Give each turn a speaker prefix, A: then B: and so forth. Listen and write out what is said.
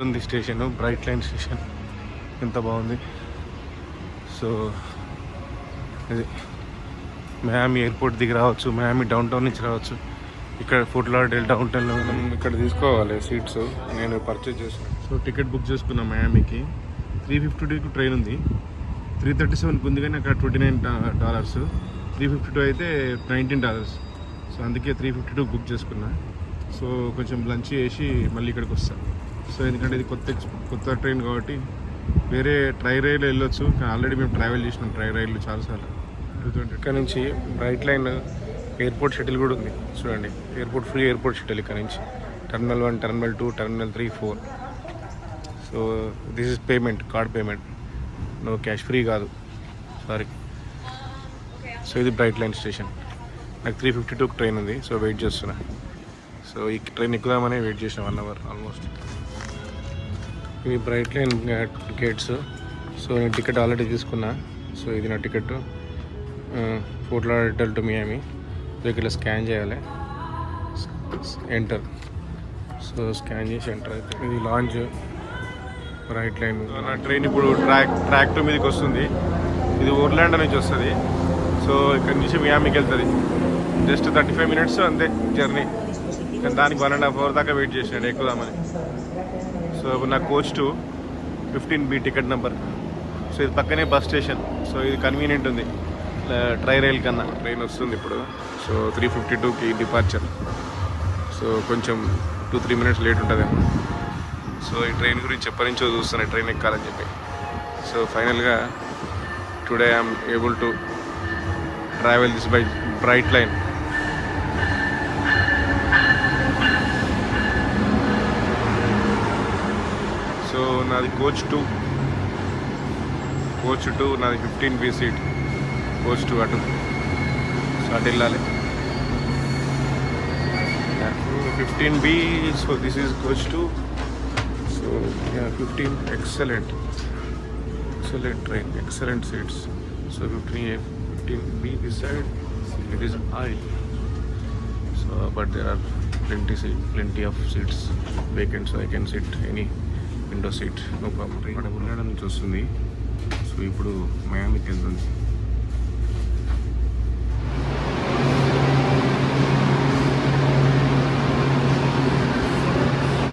A: ఉంది station, bright line station. ఎంత బాగుంది. సో ఇది మియామి ఎయిర్పోర్ట్ దిగి రావచ్చు, మియామి డౌన్ టౌన్ నుంచి రావచ్చు. ఇక్కడ ఫుట్ లాడర్డేల్ డౌన్ టౌన్లో మనం ఇక్కడ తీసుకోవాలి సీట్స్. నేను పర్చేజ్ చేసాను. సో టికెట్ బుక్ చేసుకున్నాం మియామికి. 352 ట్రైన్ ఉంది. 337 ఉంది కానీ అక్కడ $29. 352 అయితే $19. సో అందుకే 352 బుక్ చేసుకున్నా. సో కొంచెం లంచ్ చేసి మళ్ళీ ఇక్కడికి వస్తాను. సో ఎందుకంటే ఇది కొత్త ట్రైన్ కాబట్టి వేరే ట్రై రైలు వెళ్ళొచ్చు, కానీ ఆల్రెడీ మేము ట్రావెల్ చేసినాం ట్రై రైళ్ళు చాలాసార్లు. ఇక్కడ నుంచి బ్రైట్ లైన్ ఎయిర్పోర్ట్ షటిల్ కూడా ఉంది చూడండి. ఫ్రీ ఎయిర్పోర్ట్ షటిల్ ఇక్కడ నుంచి terminal 1, terminal 2, terminal 3, 4. So this is payment, card payment, no cash, free కాదు, సారీ. సో ఇది బ్రైట్ లైన్ స్టేషన్. నాకు 352 ట్రైన్ ఉంది, సో వెయిట్ చేస్తున్నా. సో ఈ ట్రైన్ ఎక్కుదామని వెయిట్ చేసిన 1 అవర్ ఆల్మోస్ట్. ఇవి బ్రైట్ లైన్ గేట్స్. సో నేను టికెట్ ఆల్రెడీ తీసుకున్నా. సో ఇది నా ticket, Fort Lauderdale to Miami. So ఇక్కడ స్కాన్ చేయాలి, ఎంటర్. సో స్కాన్ చేసి ఎంటర్ అయితే ఇది లాంచ్ బ్రైట్ లైన్. నా ట్రైన్ ఇప్పుడు ట్రాక్ 2 మీదకి వస్తుంది. ఇది ఓర్లాండో నుంచి వస్తుంది. సో ఇక్కడ నుంచి మియామికి వెళ్తుంది. జస్ట్ 35 మినిట్స్ అంతే జర్నీ. కానీ దానికి 1.5 అవర్ దాకా వెయిట్ చేసాడు ఎక్కుదామని. సో నా coach 2 15B ticket number. So ఇది పక్కనే బస్ స్టేషన్. సో ఇది కన్వీనియంట్ ఉంది ట్రై రైల్ కన్నా. ట్రైన్ వస్తుంది ఇప్పుడు. సో 352కి డిపార్చర్. సో కొంచెం 2-3 మినిట్స్ లేట్ ఉంటుందేమో. సో ఈ ట్రైన్ గురించి ఎప్పటి నుంచో చూస్తాను ట్రైన్ ఎక్కాలని చెప్పి. సో ఫైనల్గా today I'm able to travel this by Brightline. So నాది కోచ్ 2 నాది 15B సీట్. కోచ్ 2 అటు. సో అటు వెళ్ళాలి. 15B. So this is coach 2. So 15. Excellent train, excellent seats. So 15B this side, it is aisle. So but there are plenty of seats vacant, so I can sit any window seat, no problem. Train ఉండడం నుంచి వస్తుంది. So ఇప్పుడు మియామికి వెళ్తుంది.